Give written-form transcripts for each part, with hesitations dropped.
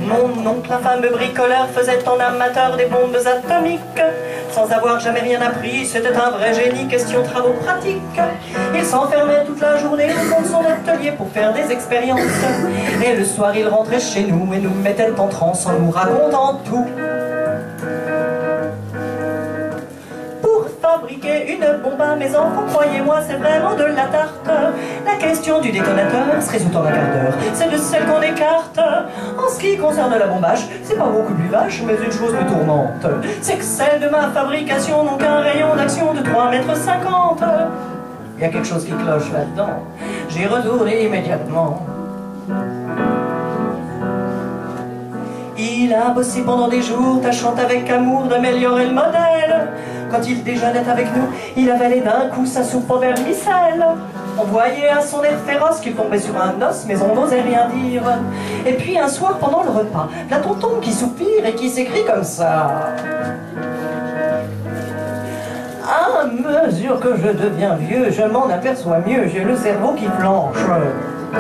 Mon oncle, infâme bricoleur, faisait en amateur des bombes atomiques. Sans avoir jamais rien appris, c'était un vrai génie, question travaux pratiques. Il s'enfermait toute la journée au fond de son atelier pour faire des expériences. Et le soir, il rentrait chez nous et nous mettait en transe en nous racontant tout. Fabriquer une bombe à mes enfants, croyez-moi, c'est vraiment de la tarte. La question du détonateur se résout en un quart d'heure, c'est de celle qu'on écarte. En ce qui concerne la bombage, c'est pas beaucoup plus vache, mais une chose me tourmente, c'est que celles de ma fabrication n'ont qu'un rayon d'action de 3,50 m. Il y a quelque chose qui cloche là-dedans, j'y retourne immédiatement. Il a bossé pendant des jours, tâchant avec amour d'améliorer le modèle. Quand il déjeunait avec nous, il avalait d'un coup sa soupe en vermicelle. On voyait à son air féroce qu'il tombait sur un os, mais on n'osait rien dire. Et puis un soir, pendant le repas, la tonton qui soupire et qui s'écrie comme ça. À mesure que je deviens vieux, je m'en aperçois mieux, j'ai le cerveau qui flanche.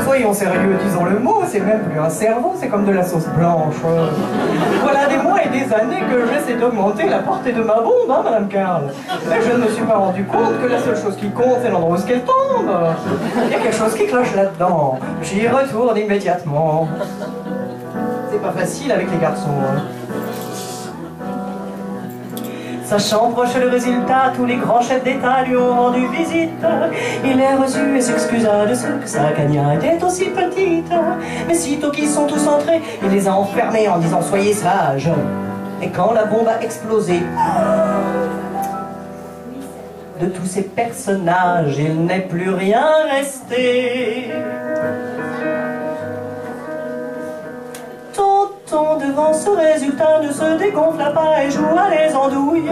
Soyons sérieux, disons le mot, c'est même plus un cerveau, c'est comme de la sauce blanche. Voilà des mois et des années que j'essaie d'augmenter la portée de ma bombe, hein, Madame Carl. Mais je ne me suis pas rendu compte que la seule chose qui compte, c'est l'endroit où elle tombe. Il y a quelque chose qui cloche là-dedans. J'y retourne immédiatement. C'est pas facile avec les garçons. Hein. Sachant proche le résultat, tous les grands chefs d'État lui ont rendu visite. Il les reçut et s'excusa de ce que sa cagnotte était aussi petite. Mais sitôt qu'ils sont tous entrés, il les a enfermés en disant « Soyez sages ». Et quand la bombe a explosé, de tous ces personnages, il n'est plus rien resté. Tonton, devant ce résultat, ne se dégonfla pas et joua les andouilles.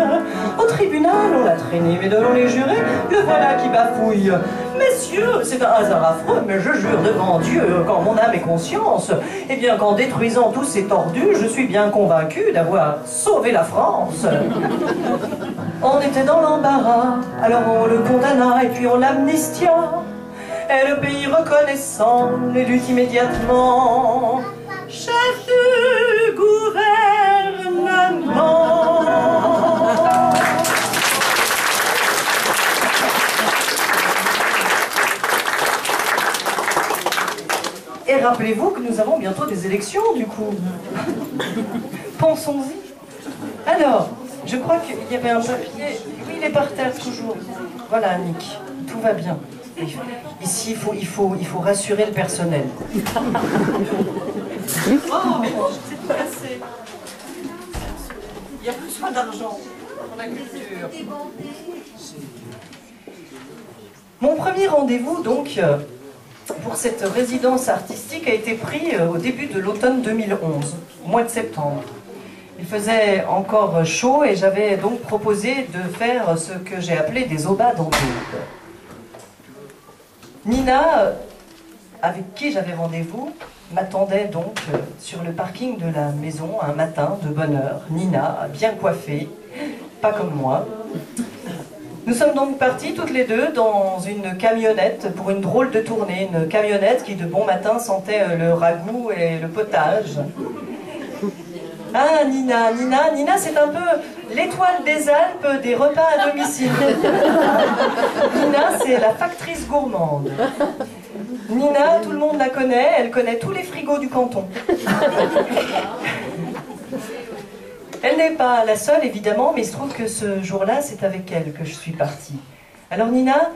Au tribunal, on l'a traîné, mais devant les jurés, le voilà qui bafouille. Messieurs, c'est un hasard affreux, mais je jure devant Dieu, qu'en mon âme et conscience, eh bien qu'en détruisant tous ces tordus, je suis bien convaincu d'avoir sauvé la France. On était dans l'embarras, alors on le condamna et puis on l'amnistia. Et le pays reconnaissant l'élut immédiatement chef du gouvernement. Et rappelez-vous que nous avons bientôt des élections, du coup. Pensons-y. Alors, je crois qu'il y avait un papier. Oui, il est par terre toujours. Voilà, Nick, tout va bien. Ici, il faut rassurer le personnel. Oh, c'est tout cassé. Il n'y a plus soin d'argent pour la culture. Mon premier rendez-vous, donc, pour cette résidence artistique a été pris au début de l'automne 2011, au mois de septembre. Il faisait encore chaud et j'avais donc proposé de faire ce que j'ai appelé des aubades en double. Nina, avec qui j'avais rendez-vous, m'attendait donc sur le parking de la maison un matin de bonne heure. Nina, bien coiffée, pas comme moi. Nous sommes donc partis toutes les deux dans une camionnette pour une drôle de tournée. Une camionnette qui de bon matin sentait le ragoût et le potage. Ah, Nina, c'est un peu l'étoile des Alpes des repas à domicile. Nina, c'est la factrice gourmande. Nina, tout le monde la connaît, elle connaît tous les frigos du canton. Elle n'est pas la seule, évidemment, mais il se trouve que ce jour-là, c'est avec elle que je suis partie. Alors Nina,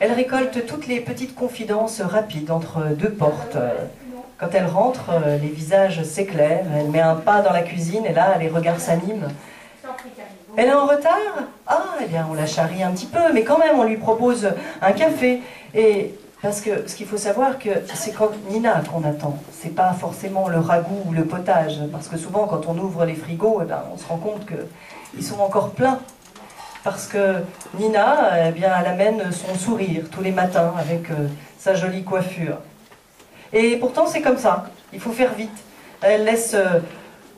elle récolte toutes les petites confidences rapides entre deux portes. Quand elle rentre, les visages s'éclairent, elle met un pas dans la cuisine et là, les regards s'animent. Elle est en retard? Ah, eh bien, on la charrie un petit peu, mais quand même, on lui propose un café. Et parce que ce qu'il faut savoir, que c'est quand Nina qu'on attend. C'est pas forcément le ragoût ou le potage. Parce que souvent, quand on ouvre les frigos, eh ben, on se rend compte qu'ils sont encore pleins. Parce que Nina, eh bien, elle amène son sourire tous les matins avec sa jolie coiffure. Et pourtant, c'est comme ça. Il faut faire vite. Elle laisse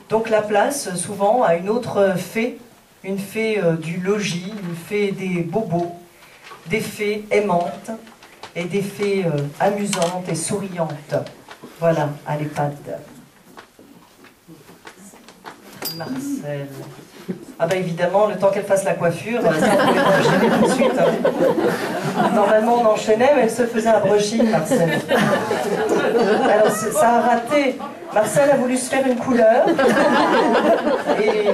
donc la place, souvent, à une autre fée. Une fée du logis, une fée des bobos, des fées aimantes et des fées amusantes et souriantes. Voilà, à l'EHPAD. Marcel. Ah bah évidemment, le temps qu'elle fasse la coiffure, ça, on pouvait enchaîner tout de suite. Hein. Normalement, on enchaînait, mais elle se faisait un brushing, Marcel. Alors, ça a raté. Marcel a voulu se faire une couleur. Et...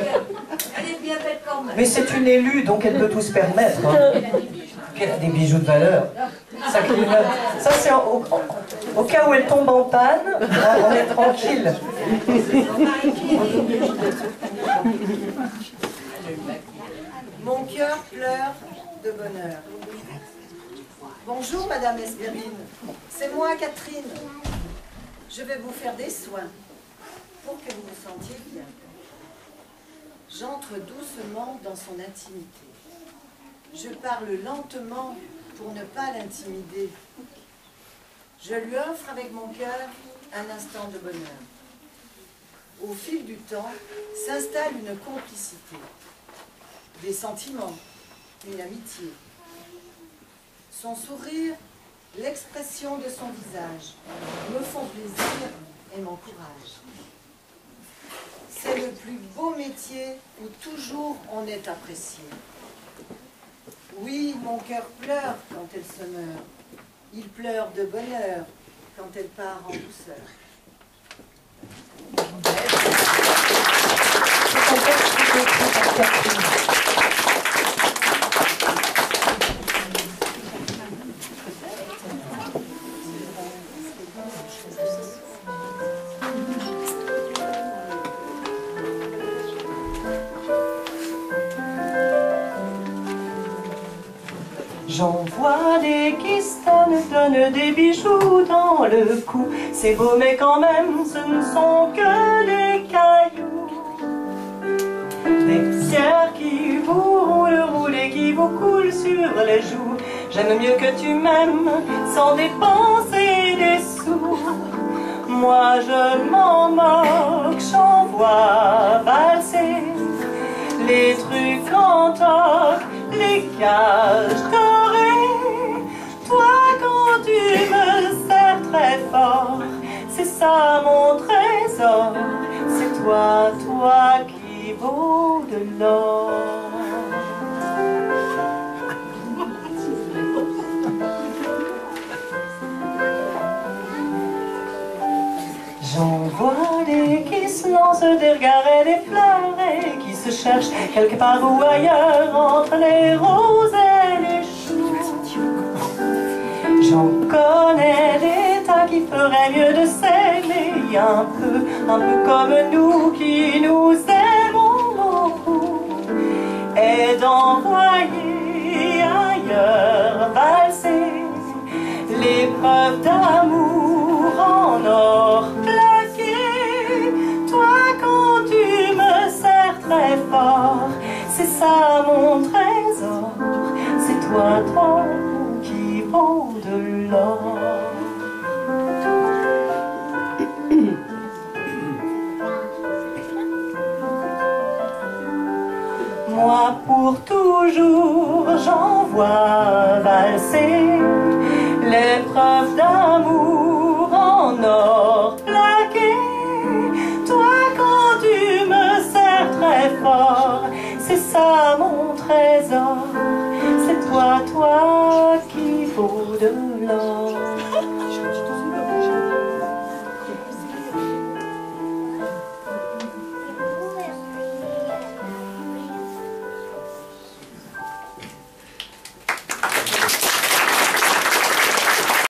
mais c'est une élue, donc elle peut tout se permettre. Hein. Puis elle a des bijoux de valeur. Ça clignote. Ça, c'est au cas où elle tombe en panne, on est tranquille. Mon cœur pleure de bonheur. Bonjour Madame Espérine, c'est moi Catherine. Je vais vous faire des soins pour que vous vous sentiez bien. J'entre doucement dans son intimité. Je parle lentement pour ne pas l'intimider. Je lui offre avec mon cœur un instant de bonheur. Au fil du temps, s'installe une complicité, des sentiments, une amitié. Son sourire, l'expression de son visage me font plaisir et m'encouragent. C'est le plus beau métier où toujours on est apprécié. Oui, mon cœur pleure quand elle se meurt. Il pleure de bonheur quand elle part en douceur. C'est un texte écrit par Catherine. J'en vois des qui donnent des bijoux dans le cou. C'est beau mais quand même ce ne sont que des cailloux. Des pierres qui vous roulent et qui vous coulent sur les joues. J'aime mieux que tu m'aimes sans dépenser des sous. Moi je m'en moque, j'en vois valser les trucs en toque, les cages dorées. Toi quand tu me serres très fort, c'est ça mon trésor. C'est toi, toi qui vaut de l'or. J'en vois des qui se lancent des regards et des fleurs et qui se cherchent quelque part ou ailleurs entre les roses et les choux. J'en connais des tas qui feraient mieux de s'aimer un peu comme nous qui nous aimons beaucoup, et d'envoyer ailleurs valser les preuves d'amour en or plaqué. Toi quand tu me serres très fort, c'est ça mon trésor. C'est toi, toi qui vaut de l'or. Moi pour toujours j'envoie valser les preuves d'amour en or plaqué. Toi quand tu me serres très fort, c'est ça mon